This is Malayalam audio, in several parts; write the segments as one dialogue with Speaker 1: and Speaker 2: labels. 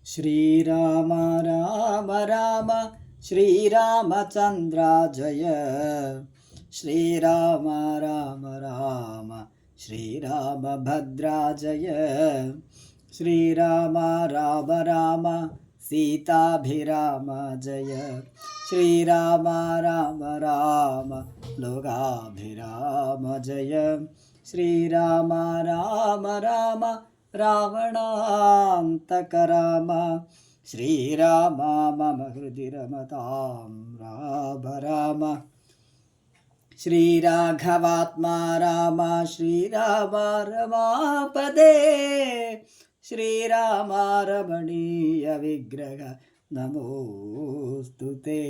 Speaker 1: ശ്രീരാമ രാമ രാമ ശ്രീരാമചന്ദ്ര ജയ. ശ്രീരാമ രാമ രാമ ശ്രീരാമഭദ്ര ജയ. ശ്രീരാമ രാമ രാമ സീതാഭിരാമ ജയ. ശ്രീരാമ രാമ രാമ ലോകാഭിരാമ ജയ. ശ്രീരാമ രാമ രാമ രാവണാന്തക രാമ. ശ്രീരാമ മമ ഹൃദി രമതാം രാമ രാമ. ശ്രീരാഘവാത്മാ രാമ ശ്രീരാമ രമാപദേ. ശ്രീരാമ രമണീയ വിഗ്രഹ നമോസ്തുതേ.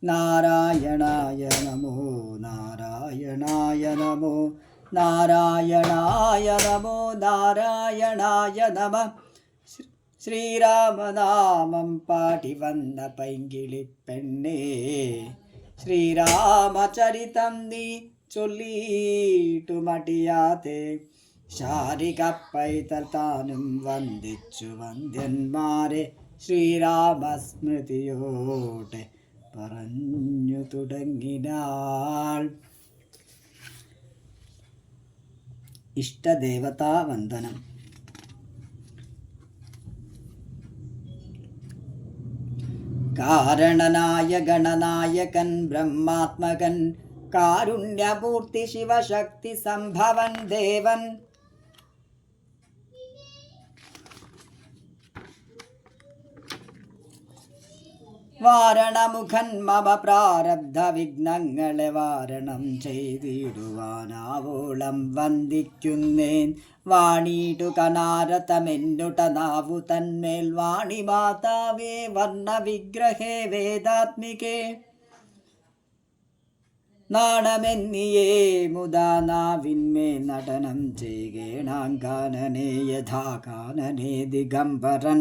Speaker 1: നാരായണായ നമോ നാരായണായ നമോ നാരായണായ നമോ നാരായണായ നമ. ശ്രീരാമനാമം പാടി വന്ന പൈങ്കിളിപ്പെണ്ണേ, ശ്രീരാമചരിതം നീ ചൊല്ലിയിട്ടു മടിയാതെ. ശാരിക പൈതൽ താനും വന്ദിച്ചു വന്ദ്യന്മാരെ ശ്രീരാമസ്മൃതിയോടെ പറഞ്ഞു തുടങ്ങിനാൾ. ഇഷ്ടദേവതാവന്ദനം. കാരണനായ ഗണനായകൻ ബ്രഹ്മാത്മകൻ കാരുണ്യമൂർത്തി ശിവശക്തി സംഭവൻ ദേവൻ. വാരണമുഖൻ മമ പ്രാരബ്ധ വിഘ്നങ്ങളെ വാരണം ചെയ്തിടുവാനാവോളം വന്ദിക്കുന്നേൻ. വാണിടു കനാരതമെന്നുട നാവു തന്മേൽ വാണി മാതാവേ വർണ്ണ വിഗ്രഹേ വേദാത്മികേ. നാണമെന്നിയേ മുദാ നാവിന്മേ നടനം ചെയ്യേണാങ്കാനനെ യഥാ കാനനെ ദിഗംബരൻ.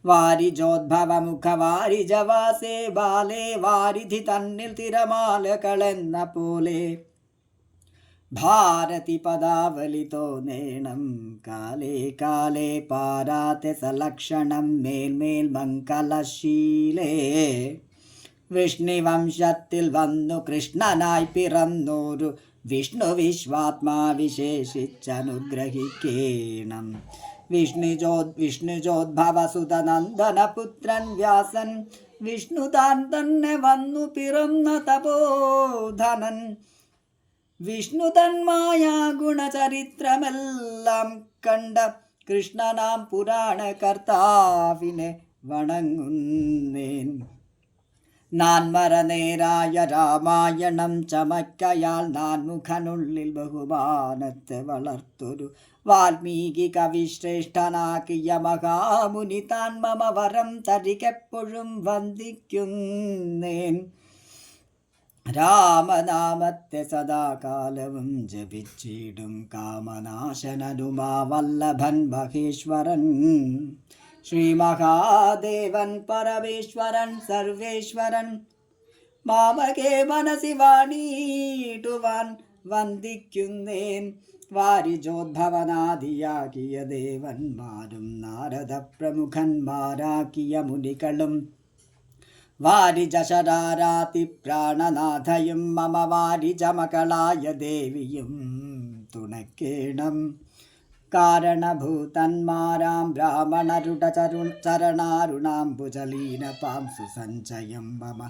Speaker 1: വാരിജോദ്ഭവമുഖ വാരിജവാസേ ബാലേ വാരിധി തന്നിൽ തിരമാലകളെന്ന പോലെ. ഭാരതി പദാവലി തോന്നേണം കാലേ കാലേ പാരാതെ സലക്ഷണം മേൽമേൽ മംഗളശീലേ. വിഷ്ണുവംശത്തിൽ വന്നു കൃഷ്ണനായി പിറന്നോരു വിഷ്ണു വിശ്വാത്മാ വിശേഷിച്ചനുഗ്രഹിക്കേണം. വിഷ്ണുജോദ്ഭവസുതനന്ദനപുത്രൻ വ്യാസൻ വിഷ്ണു താൻ തന്നെ വന്നു പിറന്ന തപോധനൻ. വിഷ്ണു തന്മായ ഗുണചരിത്രമെല്ലാം കണ്ട കൃഷ്ണനാം പുരാണ കർത്താവിനെ വണങ്ങുന്നേൻ. നാൻമറനേരായ രാമായണം ചമക്കയാൽ നാൻമുഖനുള്ളിൽ ബഹുമാനത്തെ വളർത്തൊരു വാൽമീകി കവിശ്രേഷ്ഠനാക്കിയ മഹാമുനി താൻ മമ വരം തരികെപ്പോഴും വന്ദിക്കുന്നേൻ. രാമനാമത്തെ സദാകാലവും ജപിച്ചിടും കാമനാശനനുമാ വല്ലഭൻ മഹേശ്വരൻ. ശ്രീ മഹാദേവൻ പരമേശ്വരൻ സർവേശ്വരൻ മാമകേ മനസി വാണിടുവാൻ വന്ദിക്കുന്നേൻ. വാരിജോദ്ഭവനാദിയാകിയ ദേവന്മാരും നാരദ പ്രമുഖന്മാരാക്കിയ മുനികളും വാരിജശരാരാതി പ്രാണനാഥയും മമ വാരിജമകളായ ദേവിയും തുണക്കേണം. കാരണഭൂതന്മാരാം ബ്രാഹ്മണരുടെ ചരണാരുണാംബുജലീനപാം സുസഞ്ചയം മമ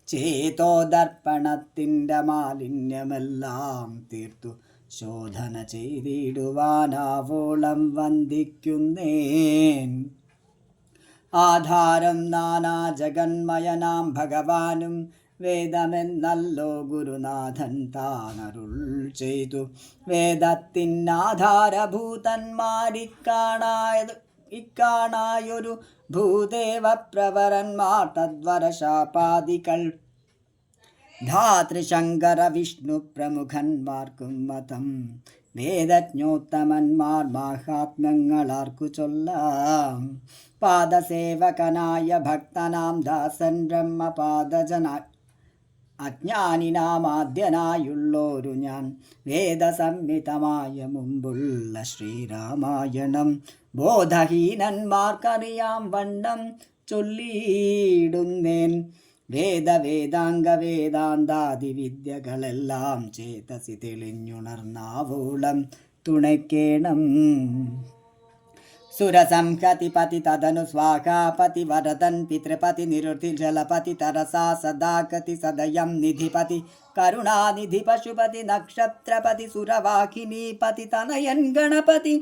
Speaker 1: ചേതോദർപ്പണത്തിൻ്റെ മാലിന്യമെല്ലാം തീർത്തു ശോധന ചെയ്തിടുവാനാവോളം വന്ദിക്കുന്നേൻ. ആധാരം നാനാ ജഗന്മയനാം ഭഗവാനും വേദമെന്നല്ലോ ഗുരുനാഥൻ താനരുൾ ചെയ്തു. വേദത്തിനാധാരഭൂതന്മാരിക്കാണായൊരു ഭൂദേവ പ്രവരന്മാർ തദ്വരശാപാദികൾ ധാതൃശങ്കര വിഷ്ണു പ്രമുഖന്മാർക്കും മതം. വേദജ്ഞോത്തമന്മാർ മാഹാത്മ്യങ്ങളാർക്കു ചൊല്ലാം. പാദസേവകനായ ഭക്തനാം ദാസൻ ബ്രഹ്മപാദജന അജ്ഞാനിനാമാദ്യനായുള്ളോരു ഞാൻ വേദസംഹിതമായ മുമ്പുള്ള ശ്രീരാമായണം ബോധഹീനന്മാർക്കറിയാം വണ്ണം ചൊല്ലിയിടുന്നേൻ. വേദാംഗ വേദാന്താദി വിദ്യകളെല്ലാം ചേതസി തെളിഞ്ഞുണർന്നാവോളം തുണയ്ക്കേണം. സുരസംഹതിപതി തദനു സ്വാഹാപതി വരദൻ പിതൃപതി നിരുതി ജലപതി തരസാ സദാകതി സദയം നിധിപതി കരുണാനിധി പശുപതി നക്ഷത്രപതി സുരവാഹിനീപതി തനയൻ ഗണപതി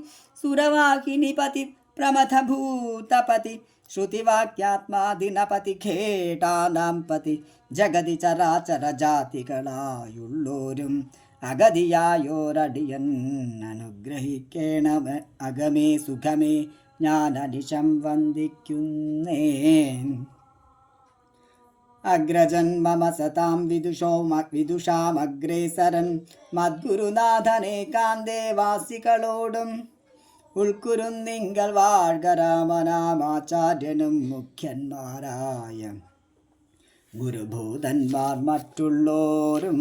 Speaker 1: സുരവാഹിനിപതി പ്രമഥഭൂതപതി ശ്രുതിവാക്യാത്മാദിനപതി ഖേടാനാം പതി ജഗതി ചരാചര ജാതികളായുള്ളോരും അഗതിയായോരടിയൻ അനുഗ്രഹിക്കേണമേ. അകമേ സുഖമേ ഞാനനിശം വന്ദിക്കുന്നേൻ. അഗ്രജൻ മമ സതാം വിദുഷാമഗ്രേസരൻ മദ്ഗുരുനാഥനേകാന്തേവാസികളോടും ഉൾക്കുരുന്നിങ്കൽ വാഴ്കരാമനാമാചാര്യനും മുഖ്യന്മാരായ ഗുരുഭൂതന്മാർ മറ്റുള്ളോരും